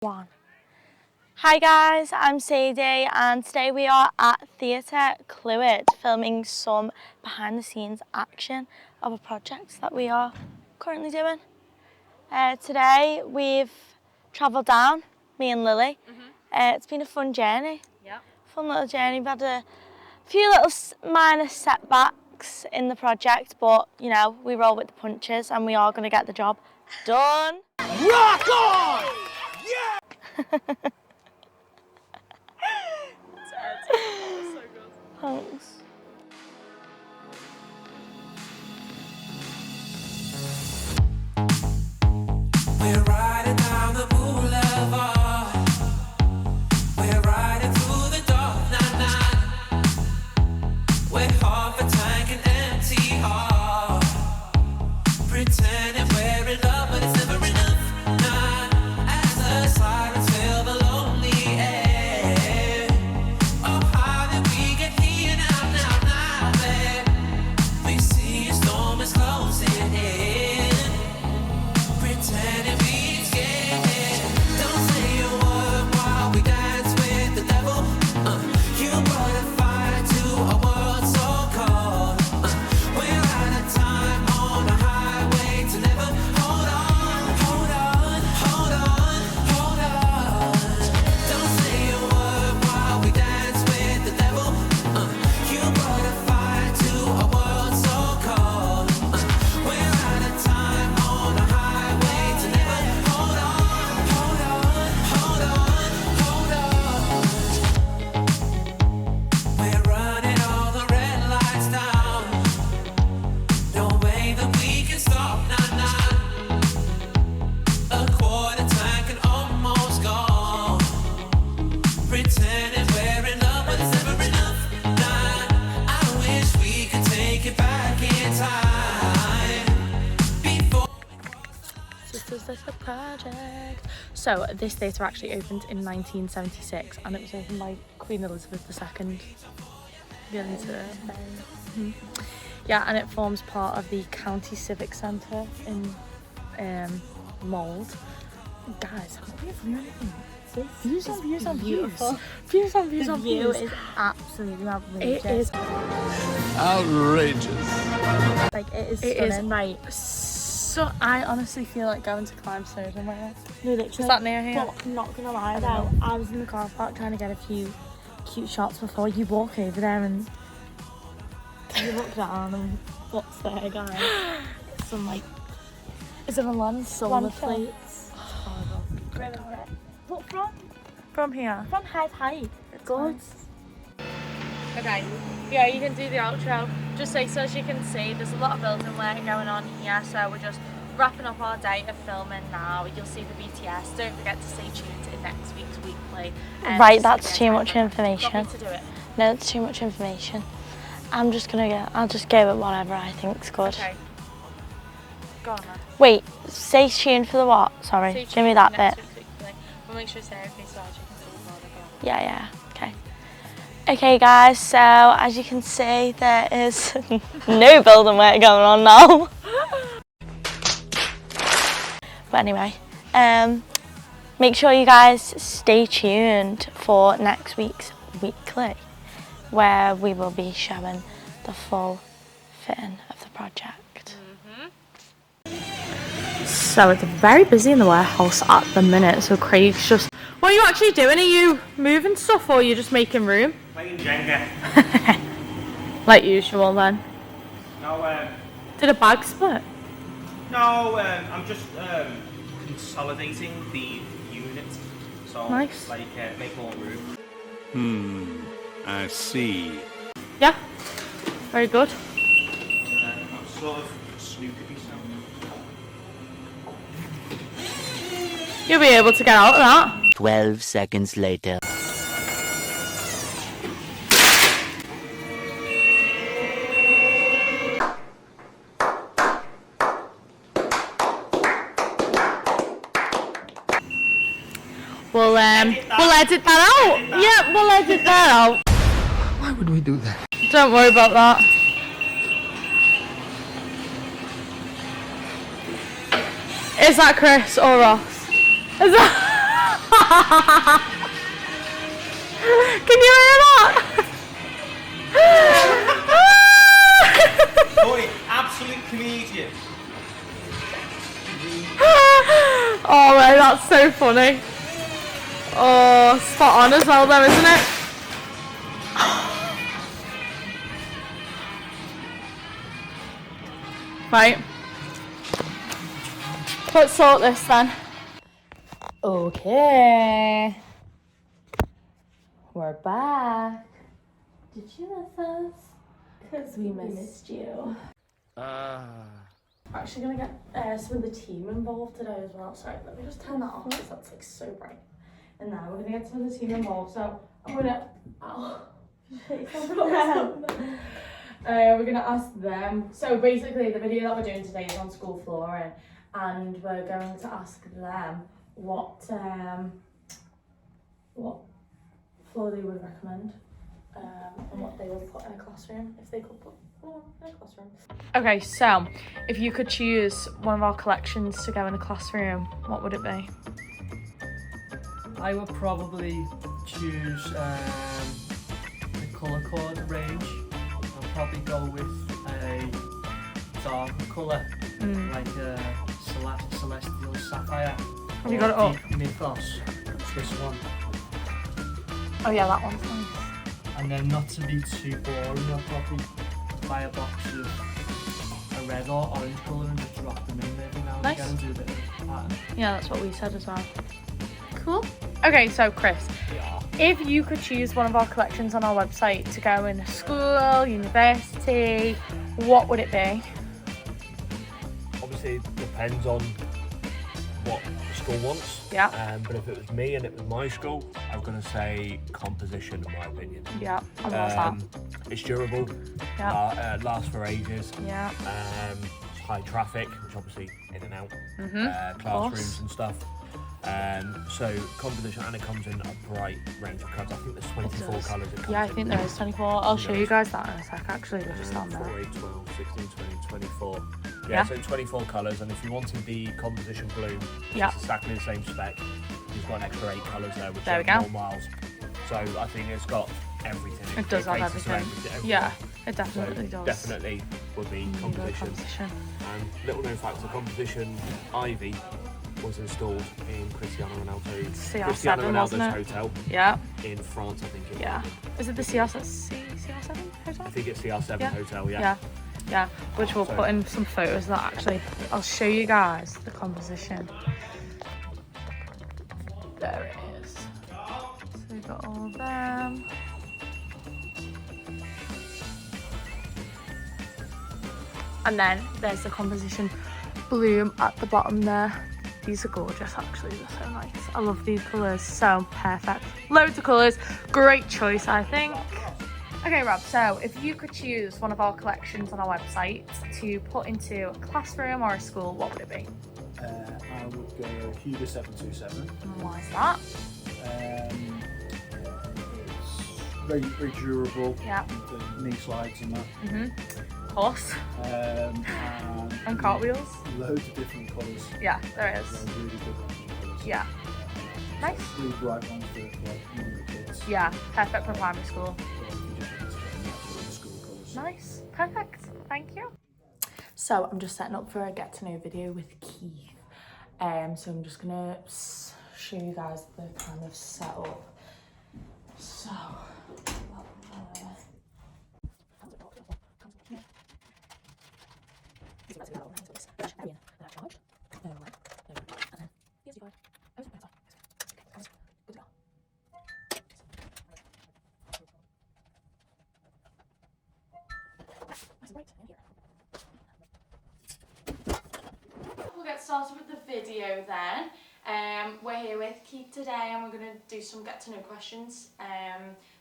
One. Hi guys, I'm Sadie and today we are at DCTUK filming some behind the scenes action of a project that we are currently doing. Today we've travelled down, me and Lily. It's been a fun journey. Yeah. Fun little journey. We've had a few little minor setbacks in the project, but you know, we roll with the punches and we are going to get the job done. Rock on! Yeah! So good. Thanks. We're riding down the boulevard. We're riding through the dark night. We're half a tank and empty heart. Pretending we're in love, but it's never enough. Nah, as the sirens fill the lonely air. Oh, how did we get here now, babe? We see a storm is closing in. Pretending we scared. Don't say a word while we dance with the devil. You brought a fire to a world so cold. We're out of time on the highway to never. Hold on, hold on, hold on, hold on. Don't say a word while we dance with the devil. You brought a fire to a world so cold. We're out of time on the highway to never. Hold on, hold on, hold on, hold on. We're running all the red lights down. No way that we can stop, nah. A quarter tank and almost gone. Pretending we're in love, but it's never enough, nah. I wish we could take it back in time. Before This is like a project. So this theatre actually opened in 1976 and it was opened by Queen Elizabeth II. Really to Yeah, and it forms part of the County Civic Centre in Mould. Guys, have we ever anything? Views on views on beautiful. views. Views on views The on view views. is absolutely outrageous. It is Outrageous. like it is It is stunning. right. So I honestly feel like going to climb Snowdon right now. No, literally. Is that near here? But not gonna lie I though, don't I was in the car park trying to get a few cute shots before you walk over there and you look down and what's there, guys? Some like, is it a land solar Landfill. plates? It's horrible. But From here. from head height, it's good. Okay, yeah, you can do the outro. Just so as you can see, there's a lot of building work going on here, so we're just wrapping up our day of filming now. You'll see the BTS. Don't forget to stay tuned to next week's weekly. Right, that's too much information. Want me to do it? No, it's too much information. I'll just go with whatever I think's good. Okay. Go on then. Wait, stay tuned for the what? Sorry, Stay give tuned me for that next bit. week's weekly. We'll make sure it's there okay, so as you can see more of it. Yeah, okay. Okay guys, so as you can see, there is no building work going on now. But anyway, make sure you guys stay tuned for next week's weekly, where we will be showing the full fitting of the project. So it's very busy in the warehouse at the minute, so Craig's just... What are you actually doing? Are you moving stuff or are you just making room? Playing Jenga. Like usual then. No, Did a bag split? I'm just consolidating the units. So, Nice. like, make more room. I see. Yeah. Very good. I'm sort of snooping myself. You'll be able to get out of that. 12 seconds later. We'll edit that out. Yeah, we'll edit that out. Why would we do that? Don't worry about that. Is that Chris or Ross? Is that... Can you hear that? Boy, absolute comedian. Oh man, that's so funny. Oh, spot on as well though, isn't it? Right. Let's sort this then. Okay. We're back. Did you miss us? Because we missed you. We're actually going to get some of the team involved today as well. Sorry, let me just turn that off because that's like so bright. And now we're going to get some of the team involved. So I'm going to... Ow. We're going to ask them. So basically the video that we're doing today is on school flooring. And we're going to ask them what floor they would recommend and what they would put in a classroom if they could put one in a classroom. Okay, so if you could choose one of our collections to go in a classroom, what would it be? I would probably choose the colour code range. I'd probably go with a darker colour, like a celestial sapphire. Have you got it up? Deep mythos. It's this one. Oh yeah, that one's nice. And then not to be too boring, I'll probably buy a box of a red or orange colour and just drop them in every now and Nice. again and do a bit of a pattern. Yeah, that's what we said as well. Cool. Okay, so Chris, if you could choose one of our collections on our website to go in a school, university, what would it be? Obviously, it depends on what the school wants. Yeah. But if it was me and it was my school, I'm going to say composition, in my opinion. Yeah, I love that. It's durable. Yeah. Lasts for ages. Yeah. It's high traffic, which obviously in and out. course. Classrooms and stuff. So composition, and it comes in a bright range of colours. I think there's 24 does. colours. It comes Yeah, I in. think there is 24. I'll show you guys that in a sec, actually. They're just on 4, there. 8, 12, 16, 20, 24. Yeah. So 24 colours, and if you wanted the composition blue, which Yeah. is exactly the same spec, you've got an extra 8 colours there, which There we are go. more miles. So I think it's got everything. It does have caters to everything. Yeah, it So definitely does. definitely would be composition. Composition. And little known fact, the composition ivy was installed in Cristiano Ronaldo's CR7, wasn't it? hotel Yeah, in France, I think. yeah. Is it the CR7 hotel? I think it's CR7 Yeah. hotel, Yeah, yeah. Which we'll So- put in some photos of that actually. I'll show you guys the composition. There it is. So we've got all of them. And then there's the composition bloom at the bottom there. These are gorgeous actually, they're so nice. I love these colours, so perfect. Loads of colours, great choice I think. Okay Rob, so if you could choose one of our collections on our website to put into a classroom or a school, what would it be? I would go Huda 727. And why is that? It's very durable. Yeah. The knee slides and that. Of course. And cartwheels? Loads of different colours. Yeah, there is. They're really good range of colours. Yeah. Nice. Really bright ones for like younger kids. Yeah, perfect for primary school. Or if you just want to get natural school colours. Nice, perfect, thank you. So I'm just setting up for a get to know video with Keith. So I'm just gonna show you guys the kind of setup. So. We'll get started with the video then. We're here with Keith today and we're going to do some get to know questions,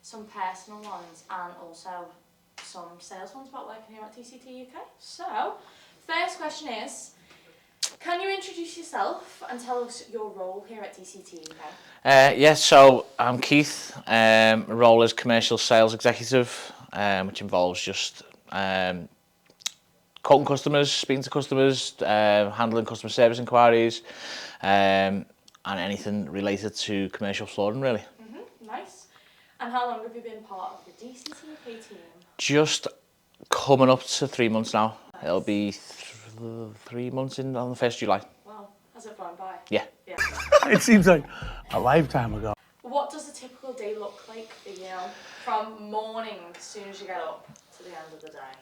some personal ones and also some sales ones about working here at DCTUK. So, first question is, can you introduce yourself and tell us your role here at DCTUK? Yes, so I'm Keith. My role is commercial sales executive, which involves just quoting customers, speaking to customers, handling customer service inquiries, and and anything related to commercial flooring, really. Nice. And how long have you been part of the DCTUK team? Just coming up to 3 months now. Nice. It'll be 3 months in on the 1st of July. Wow, has it flown by? Yeah. It seems like a lifetime ago. What does a typical day look like for you from morning, as soon as you get up, to the end of the day?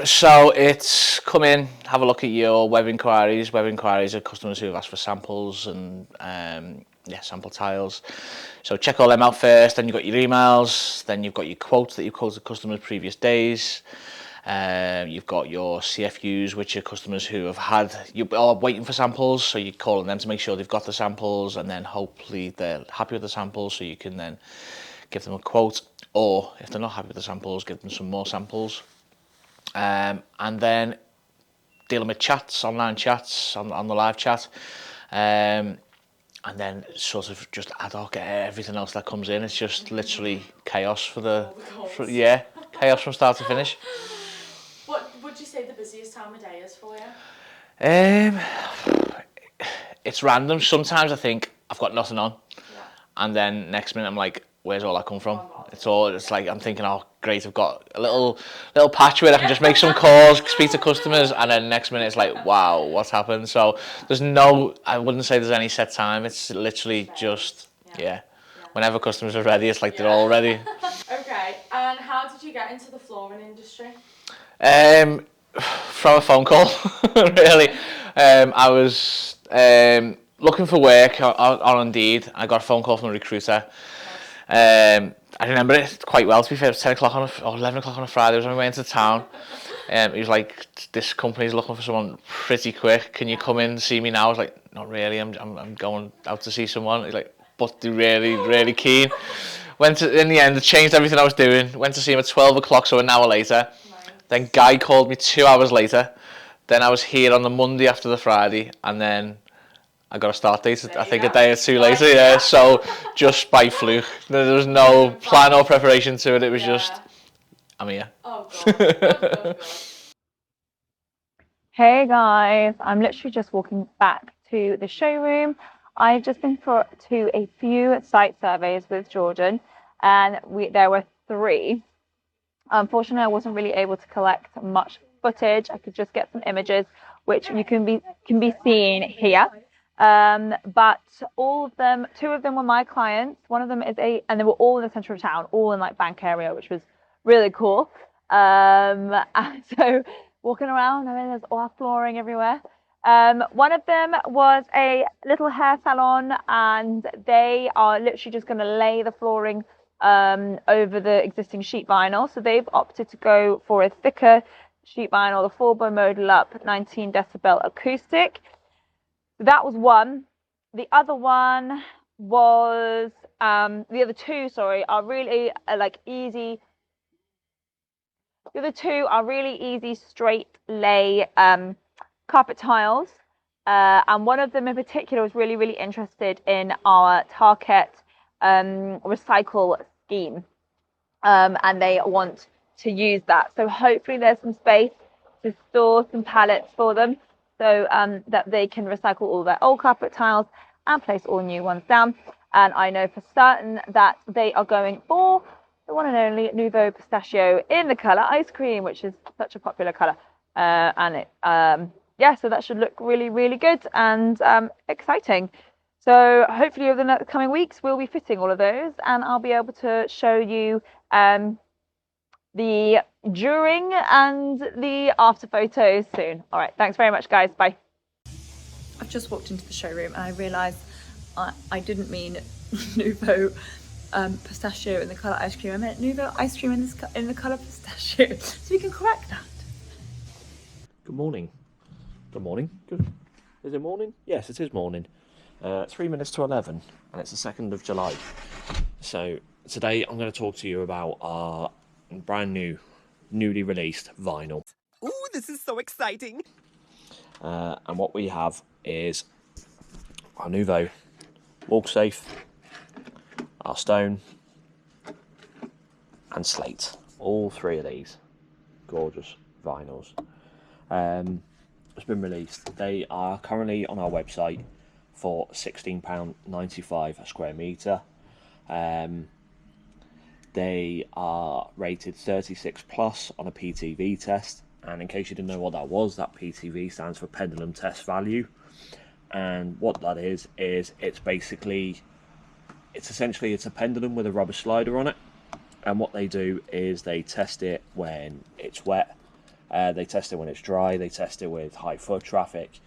So it's come in, have a look at your web inquiries. Web inquiries are customers who have asked for samples and sample tiles. So check all them out first, then you've got your emails, then you've got your quotes that you've quoted customers previous days. You've got your CFUs, which are customers who have had, you are waiting for samples, so you're calling them to make sure they've got the samples, and then hopefully they're happy with the samples, so you can then give them a quote, or if they're not happy with the samples, give them some more samples. And then dealing with chats, online chats, on the live chat, and then sort of just ad hoc everything else that comes in. It's just literally chaos chaos from start to finish. What would you say the busiest time of day is for you? It's random. Sometimes I think I've got nothing on, and then next minute I'm like, where's all that come from? It's like I'm thinking, oh great, I've got a little patch where I can just make some calls, speak to customers, and then next minute it's like, wow, what's happened? So I wouldn't say there's any set time. It's literally just whenever customers are ready, it's like they're all ready. Okay, and how did you get into the flooring industry? From a phone call, really. I was looking for work on Indeed. I got a phone call from a recruiter. I remember it quite well, to be fair. It was 10 o'clock or 11 o'clock on a Friday. I was on my way into town. He was like, this company's looking for someone pretty quick. Can you come in and see me now? I was like, not really. I'm going out to see someone. He's like, but they're really, really keen. In the end, it changed everything I was doing. Went to see him at 12 o'clock, so an hour later. Then Guy called me 2 hours later. Then I was here on the Monday after the Friday, and then I got a start date, I think a day or two later, so just by fluke. There was no plan or preparation to it, it was just, I'm here. Oh, God. Hey guys, I'm literally just walking back to the showroom. I've just been to a few site surveys with Jordan, and there were 3. Unfortunately, I wasn't really able to collect much footage. I could just get some images, which you can be seen here. But all of them, 2 of them were my clients. One of them is and they were all in the centre of town, all in like bank area, which was really cool. And so walking around, I mean, there's all flooring everywhere. One of them was a little hair salon, and they are literally just going to lay the flooring over the existing sheet vinyl. So they've opted to go for a thicker sheet vinyl, the 4x modal up 19 decibel acoustic. That was one. The other one was the other 2, sorry, are really easy. The other 2 are really easy straight lay carpet tiles, and one of them in particular was really, really interested in our Target recycle scheme, and they want to use that. So hopefully there's some space to store some pallets for them, so that they can recycle all their old carpet tiles and place all new ones down. And I know for certain that they are going for the one and only Nouveau Pistachio in the colour ice cream, which is such a popular colour. And it, so that should look really, really good and exciting. So hopefully over the coming weeks, we'll be fitting all of those, and I'll be able to show you the during and the after photos soon. All right, thanks very much, guys. Bye. I've just walked into the showroom and I realised I didn't mean Nouveau pistachio in the colour ice cream. I meant Nouveau ice cream in the colour pistachio. So we can correct that. Good morning. Good morning. Good. Is it morning? Yes, it is morning. 3 minutes to 11, and it's the 2nd of July. So today I'm going to talk to you about our brand new, newly released vinyl. Ooh, this is so exciting! And what we have is our Nouveau Walk Safe, our Stone, and Slate. All 3 of these gorgeous vinyls. It's been released. They are currently on our website for £16.95 a square metre. They are rated 36 plus on a PTV test, and in case you didn't know what that was, that PTV stands for pendulum test value. And what that is it's essentially a pendulum with a rubber slider on it, and what they do is they test it when it's wet, they test it when it's dry, they test it with high foot traffic,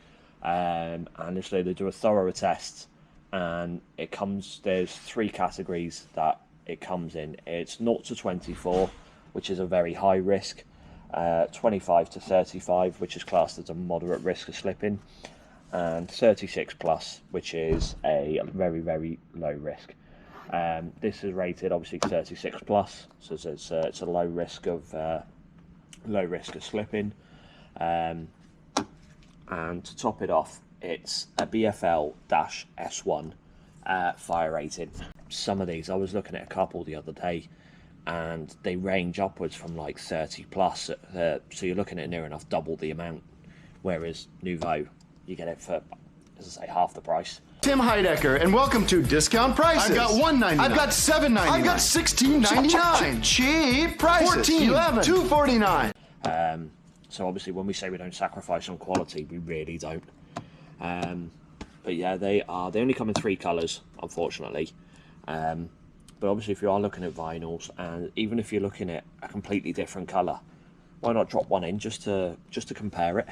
and literally they do a thorough test. And there's 3 categories that it comes in. It's 0 to 24, which is a very high risk, 25 to 35, which is classed as a moderate risk of slipping, and 36 plus, which is a very, very low risk. This is rated obviously 36 plus, so it's a low risk of slipping. And to top it off, it's a BFL-S1 fire rating. Some of these, I was looking at a couple the other day, and they range upwards from like 30 plus, so you're looking at near enough double the amount, whereas Nouveau, you get it for, as I say, half the price. Tim Heidecker, and welcome to Discount Prices. I've got $1.99. I've got $7.99. I've got $16.99. Cheap prices. $14, $11, $2.49. So obviously, when we say we don't sacrifice on quality, we really don't. But yeah, they only come in 3 colours, unfortunately. But obviously, if you are looking at vinyls, and even if you're looking at a completely different colour, why not drop one in just to compare it?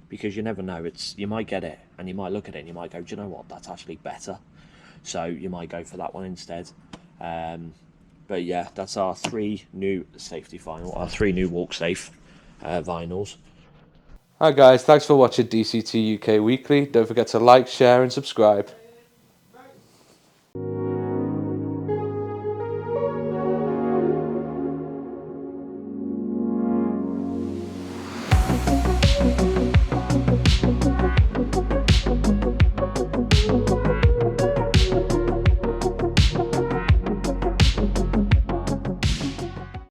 Because you never know, you might get it and you might look at it and you might go, do you know what, that's actually better, so you might go for that one instead. But yeah, that's our 3 new safety vinyl, our 3 new walk safe vinyls. Hi guys, thanks for watching DCTUK Weekly. Don't forget to like, share and subscribe.